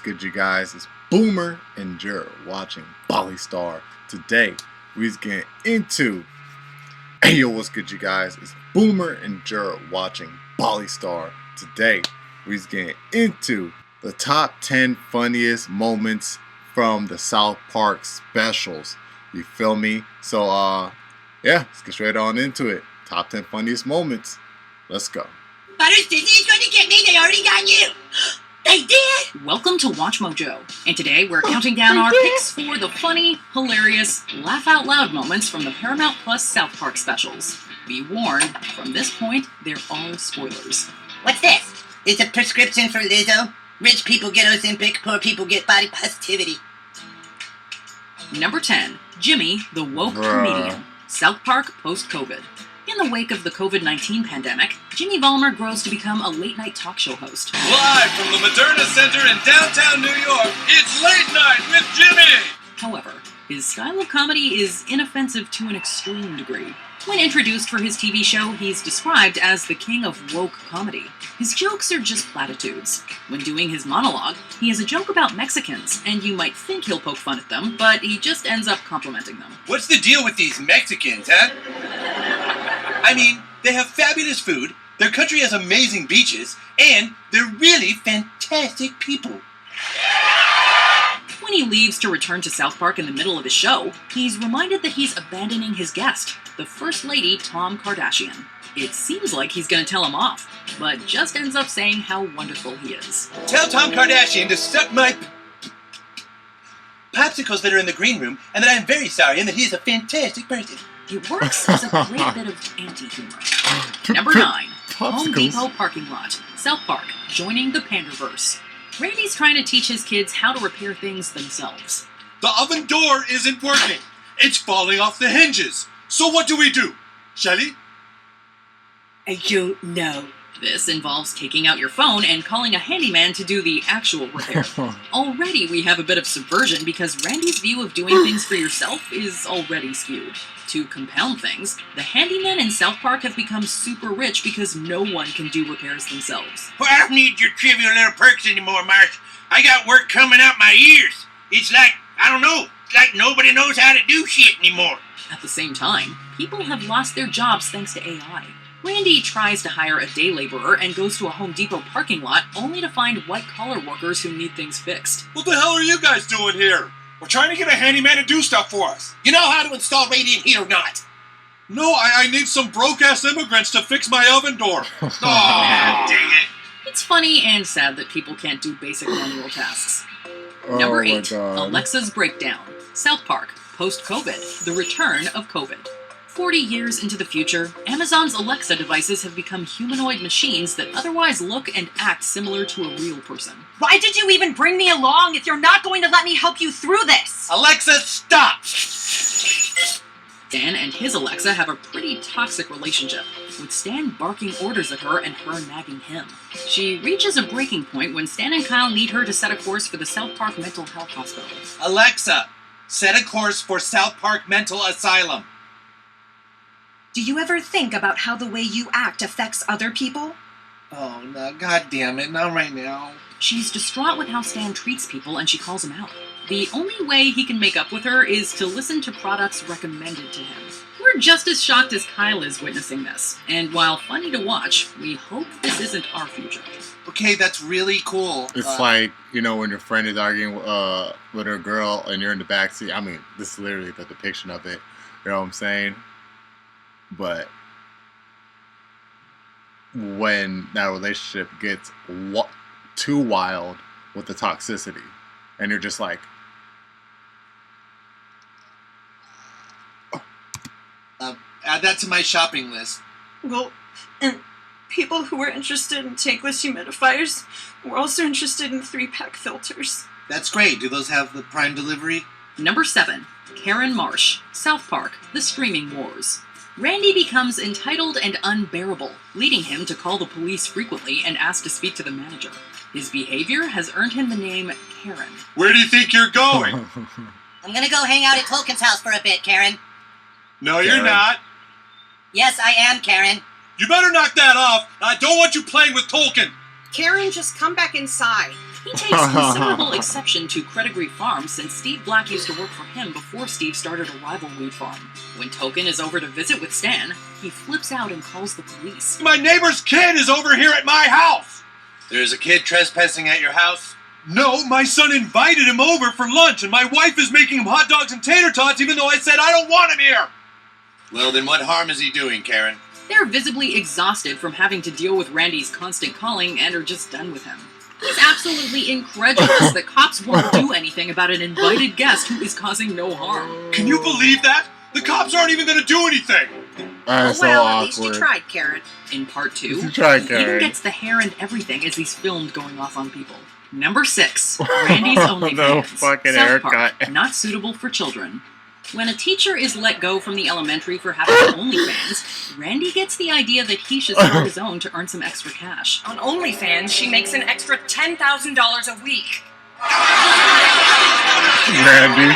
what's good, you guys? It's Boomer and Jer watching Bali Star. Today, we's getting into. Hey, yo, what's good, you guys? It's Boomer and Jer watching Bali Star. Today, we's getting into the top 10 funniest moments from the South Park specials. You feel me? So, yeah, let's get straight on into it. Top 10 funniest moments. Let's go. Butters, Disney's going to get me. They already got you. They did? Welcome to Watch Mojo, and today we're counting down our picks for the funny, hilarious, laugh-out-loud moments from the Paramount Plus South Park specials. Be warned, from this point, there are spoilers. What's this? It's a prescription for Lizzo. Rich people get Ozempic, poor people get body positivity. Number 10, Jimmy, the woke comedian. South Park post-COVID. In the wake of the COVID-19 pandemic, Jimmy Valmer grows to become a late-night talk show host. Live from the Moderna Center in downtown New York, it's Late Night with Jimmy! However, his style of comedy is inoffensive to an extreme degree. When introduced for his TV show, he's described as the king of woke comedy. His jokes are just platitudes. When doing his monologue, he has a joke about Mexicans, and you might think he'll poke fun at them, but he just ends up complimenting them. What's the deal with these Mexicans, huh? I mean, they have fabulous food, their country has amazing beaches, and they're really fantastic people. When he leaves to return to South Park in the middle of his show, he's reminded that he's abandoning his guest, the First Lady Tom Kardashian. It seems like he's gonna tell him off, but just ends up saying how wonderful he is. Tell Tom Kardashian to suck my popsicles that are in the green room, and that I'm very sorry, and that he's a fantastic person. It works as a great bit of anti-humor. Number 9, Home Depot parking lot. South Park, joining the Panderverse. Randy's trying to teach his kids how to repair things themselves. The oven door isn't working. It's falling off the hinges. So what do we do? Shelly? I don't know. This involves taking out your phone and calling a handyman to do the actual repair. Already we have a bit of subversion because Randy's view of doing things for yourself is already skewed. To compound things, the handymen in South Park have become super rich because no one can do repairs themselves. Well, I don't need your trivial little perks anymore, Marsh. I got work coming out my ears. It's like, I don't know, it's like nobody knows how to do shit anymore. At the same time, people have lost their jobs thanks to AI. Randy tries to hire a day laborer and goes to a Home Depot parking lot only to find white-collar workers who need things fixed. What the hell are you guys doing here? We're trying to get a handyman to do stuff for us. You know how to install radiant heat or not? No, I need some broke-ass immigrants to fix my oven door. Aw, dang it. It's funny and sad that people can't do basic manual tasks. Number 8, Alexa's Breakdown. South Park, post-COVID, the return of COVID. 40 years into the future, Amazon's Alexa devices have become humanoid machines that otherwise look and act similar to a real person. Why did you even bring me along if you're not going to let me help you through this? Alexa, stop! Stan and his Alexa have a pretty toxic relationship, with Stan barking orders at her and her nagging him. She reaches a breaking point when Stan and Kyle need her to set a course for the South Park Mental Health Hospital. Alexa, set a course for South Park Mental Asylum. Do you ever think about how the way you act affects other people? Oh, no, God damn it, not right now. She's distraught with how Stan treats people and she calls him out. The only way he can make up with her is to listen to products recommended to him. We're just as shocked as Kyle is witnessing this, and while funny to watch, we hope this isn't our future. Okay, that's really cool. It's like, you know, when your friend is arguing with her girl and you're in the backseat. I mean, this is literally the depiction of it. You know what I'm saying? But when that relationship gets too wild with the toxicity, and you're just like, add that to my shopping list. Well, and people who were interested in tankless humidifiers were also interested in 3-pack filters. That's great. Do those have the Prime delivery? Number 7, Karen Marsh, South Park, The Streaming Wars. Randy becomes entitled and unbearable, leading him to call the police frequently and ask to speak to the manager. His behavior has earned him the name Karen. Where do you think you're going? I'm gonna go hang out at Tolkien's house for a bit, Karen. No, you're not. Yes, I am, Karen. You better knock that off. I don't want you playing with Tolkien. Karen, just come back inside. He takes considerable exception to Credigree Farm since Steve Black used to work for him before Steve started a rival weed farm. When Token is over to visit with Stan, he flips out and calls the police. My neighbor's kid is over here at my house! There's a kid trespassing at your house? No, my son invited him over for lunch, and my wife is making him hot dogs and tater tots even though I said I don't want him here! Well, then what harm is he doing, Karen? They're visibly exhausted from having to deal with Randy's constant calling and are just done with him. He's absolutely incredulous that cops won't do anything about an invited guest who is causing no harm. Can you believe that? The cops aren't even going to do anything! That's so at least you awkward. tried, Karen. In part 2, You tried, he Karen. even gets the hair and everything as he's filmed going off on people. Number 6, Randy's OnlyFans. No fucking South Park, haircut. not suitable for children. When a teacher is let go from the elementary for having OnlyFans, Randy gets the idea that he should start his own to earn some extra cash. On OnlyFans, she makes an extra $10,000 a week. Randy.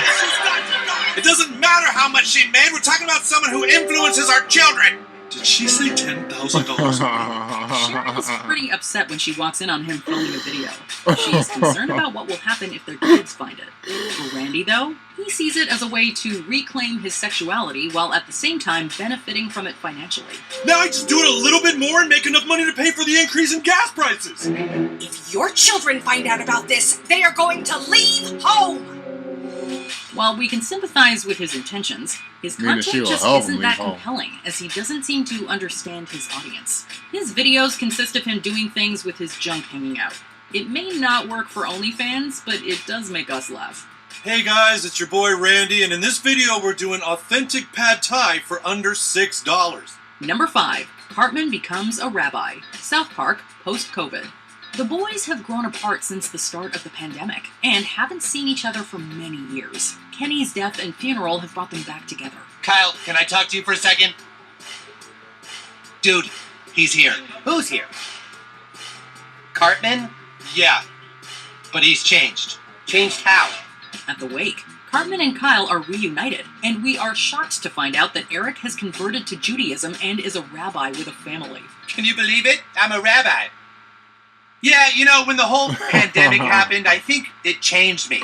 It doesn't matter how much she made, we're talking about someone who influences our children! Did she say $10,000? Cheryl is pretty upset when she walks in on him filming a video. She is concerned about what will happen if their kids find it. For Randy, though, he sees it as a way to reclaim his sexuality while at the same time benefiting from it financially. Now I just do it a little bit more and make enough money to pay for the increase in gas prices! If your children find out about this, they are going to leave home. While we can sympathize with his intentions, his Mean that she content will just help isn't him that leave home. compelling, as he doesn't seem to understand his audience. His videos consist of him doing things with his junk hanging out. It may not work for OnlyFans, but it does make us laugh. Hey guys, it's your boy Randy, and in this video we're doing authentic pad thai for under $6. Number 5, Cartman becomes a rabbi. South Park, post-COVID. The boys have grown apart since the start of the pandemic, and haven't seen each other for many years. Kenny's death and funeral have brought them back together. Kyle, can I talk to you for a second? Dude, he's here. Who's here? Cartman? Yeah, but he's changed. Changed how? At the wake, Cartman and Kyle are reunited, and we are shocked to find out that Eric has converted to Judaism and is a rabbi with a family. Can you believe it? I'm a rabbi. Yeah, you know, when the whole pandemic happened, I think it changed me.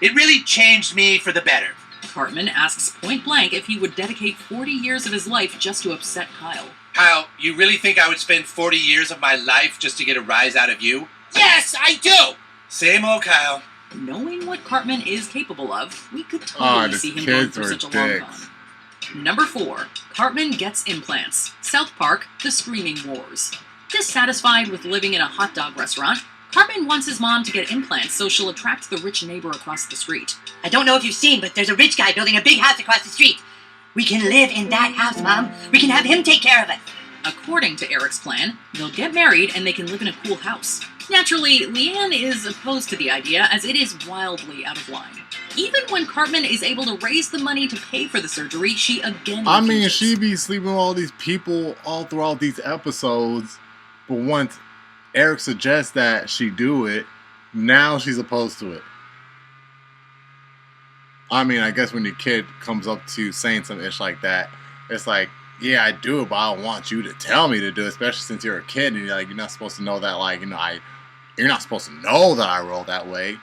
It really changed me for the better. Cartman asks point blank if he would dedicate 40 years of his life just to upset Kyle. Kyle, you really think I would spend 40 years of my life just to get a rise out of you? Yes, I do! Same old Kyle. Knowing what Cartman is capable of, we could Ah, totally the see him going kids for were such a long dicks. con. Number 4, Cartman gets implants. South Park, The Screaming Wars. Dissatisfied with living in a hot dog restaurant, Cartman wants his mom to get implants so she'll attract the rich neighbor across the street. I don't know if you've seen, but there's a rich guy building a big house across the street. We can live in that house, Mom. We can have him take care of it. According to Eric's plan, they'll get married and they can live in a cool house. Naturally, Leanne is opposed to the idea as it is wildly out of line. Even when Cartman is able to raise the money to pay for the surgery, she again I mean, refuses. she be sleeping with all these people all throughout these episodes, but once Eric suggests that she do it, now she's opposed to it. I mean, I guess when your kid comes up to you saying some ish like that, it's like, yeah, I do it, but I don't want you to tell me to do it, especially since you're a kid and you're not supposed to know that, you're not supposed to know that I roll that way.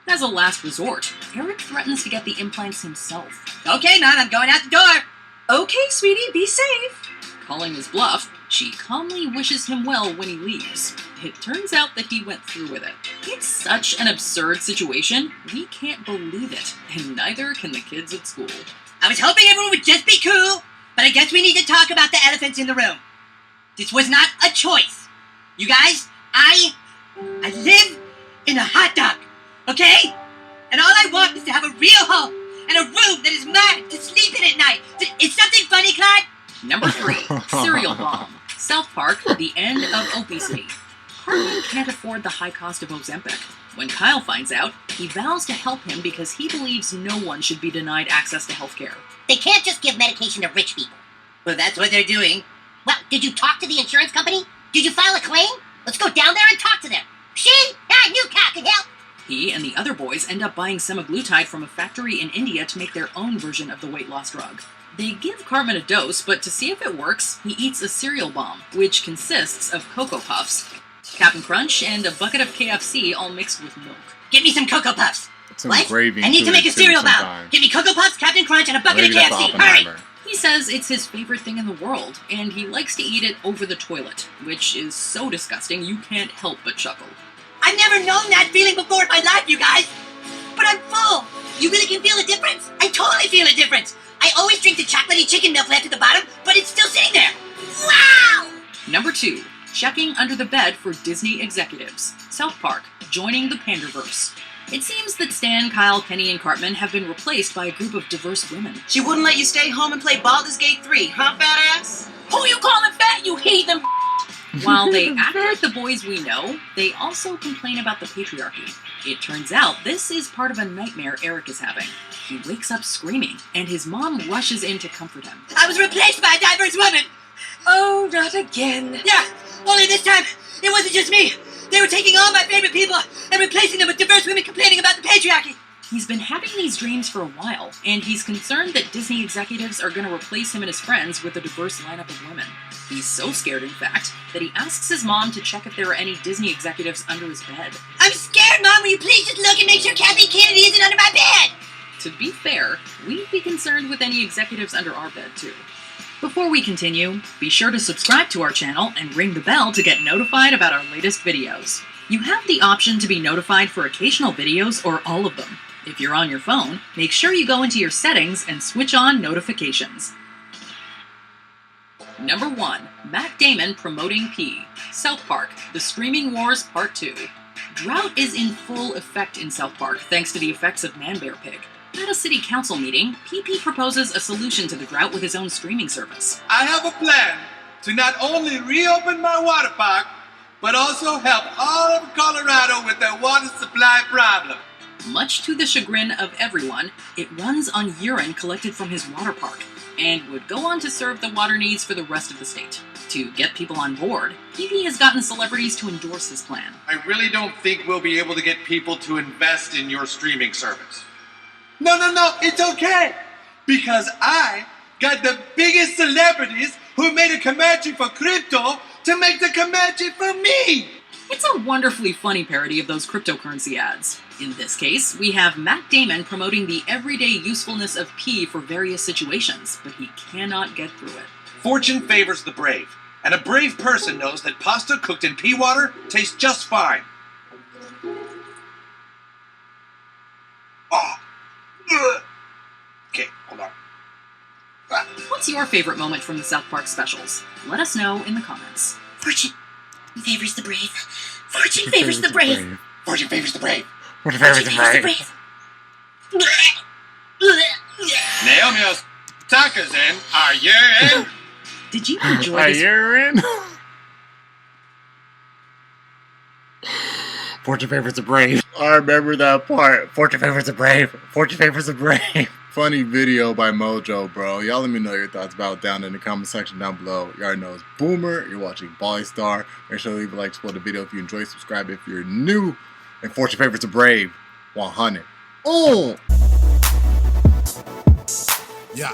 As a last resort, Eric threatens to get the implants himself. Okay, Mom, I'm going out the door. Okay, sweetie, be safe. Calling his bluff, she calmly wishes him well when he leaves. It turns out that he went through with it. It's such an absurd situation, we can't believe it, and neither can the kids at school. I was hoping everyone would just be cool, but I guess we need to talk about the elephants in the room. This was not a choice. You guys, I live in a hot dog, okay? And all I want is to have a real home and a room that is mine to sleep in at night. Is something funny, Clyde? Number 3, Cereal Bomb. South Park, The End of Obesity. Cartman can't afford the high cost of Ozempic. When Kyle finds out, he vows to help him because he believes no one should be denied access to healthcare. They can't just give medication to rich people. Well, that's what they're doing. Well, did you talk to the insurance company? Did you file a claim? Let's go down there and talk to them. See? I knew Cal could help. He and the other boys end up buying semaglutide from a factory in India to make their own version of the weight loss drug. They give Cartman a dose, but to see if it works, he eats a cereal bomb, which consists of Cocoa Puffs. Captain Crunch, and a bucket of KFC all mixed with milk. Get me some Cocoa Puffs. Some What? gravy I need to included make a too cereal bowl. sometime. Get me Cocoa Puffs, Captain Crunch, and a bucket Maybe of that's KFC. Hurry! Oppenheimer. He says it's his favorite thing in the world, and he likes to eat it over the toilet, which is so disgusting you can't help but chuckle. I've never known that feeling before in my life, you guys. But I'm full. You really can feel a difference? I totally feel a difference. I always drink the chocolatey chicken milk left at the bottom, but it's still sitting there. Wow! Number 2. Checking under the bed for Disney executives. South Park, joining the Panderverse. It seems that Stan, Kyle, Kenny, and Cartman have been replaced by a group of diverse women. She wouldn't let you stay home and play Baldur's Gate 3, huh, fat ass? Who you calling fat, you heathen? While they act like the boys we know, they also complain about the patriarchy. It turns out this is part of a nightmare Eric is having. He wakes up screaming, and his mom rushes in to comfort him. I was replaced by a diverse woman. Oh, not again. Yeah, only this time, it wasn't just me. They were taking all my favorite people and replacing them with diverse women complaining about the patriarchy. He's been having these dreams for a while, and he's concerned that Disney executives are going to replace him and his friends with a diverse lineup of women. He's so scared, in fact, that he asks his mom to check if there are any Disney executives under his bed. I'm scared, Mom. Will you please just look and make sure Kathleen Kennedy isn't under my bed? To be fair, we'd be concerned with any executives under our bed, too. Before we continue, be sure to subscribe to our channel and ring the bell to get notified about our latest videos. You have the option to be notified for occasional videos or all of them. If you're on your phone, make sure you go into your settings and switch on notifications. Number 1. Matt Damon promoting pee. South Park, The Screaming Wars Part 2. Drought is in full effect in South Park thanks to the effects of Man Bear Pig. At a city council meeting, PP proposes a solution to the drought with his own streaming service. I have a plan to not only reopen my water park, but also help all of Colorado with their water supply problem. Much to the chagrin of everyone, it runs on urine collected from his water park, and would go on to serve the water needs for the rest of the state. To get people on board, PP has gotten celebrities to endorse his plan. I really don't think we'll be able to get people to invest in your streaming service. No, it's okay. Because I got the biggest celebrities who made a Comanche for crypto to make the Comanche for me. It's a wonderfully funny parody of those cryptocurrency ads. In this case, we have Matt Damon promoting the everyday usefulness of pee for various situations, but he cannot get through it. Fortune favors the brave, and a brave person knows that pasta cooked in pea water tastes just fine. Oh. Ugh. Okay, hold on. What's your favorite moment from the South Park specials? Let us know in the comments. Fortune favors the brave. Fortune favors the brave. Fortune favors the brave. Fortune favors the brave. Naomi Osaka's in. Are you in? Did you enjoy this? in? Fortune favors the brave. I remember that part. Fortune favors the brave. Fortune favors the brave. Funny video by Mojo, bro. Y'all let me know your thoughts about it down in the comment section down below. You already know it's Boomer. You're watching Bali Star. Make sure to leave a like, support the video if you enjoy, subscribe if you're new. And Fortune favors the brave. 100. Oh! Yeah.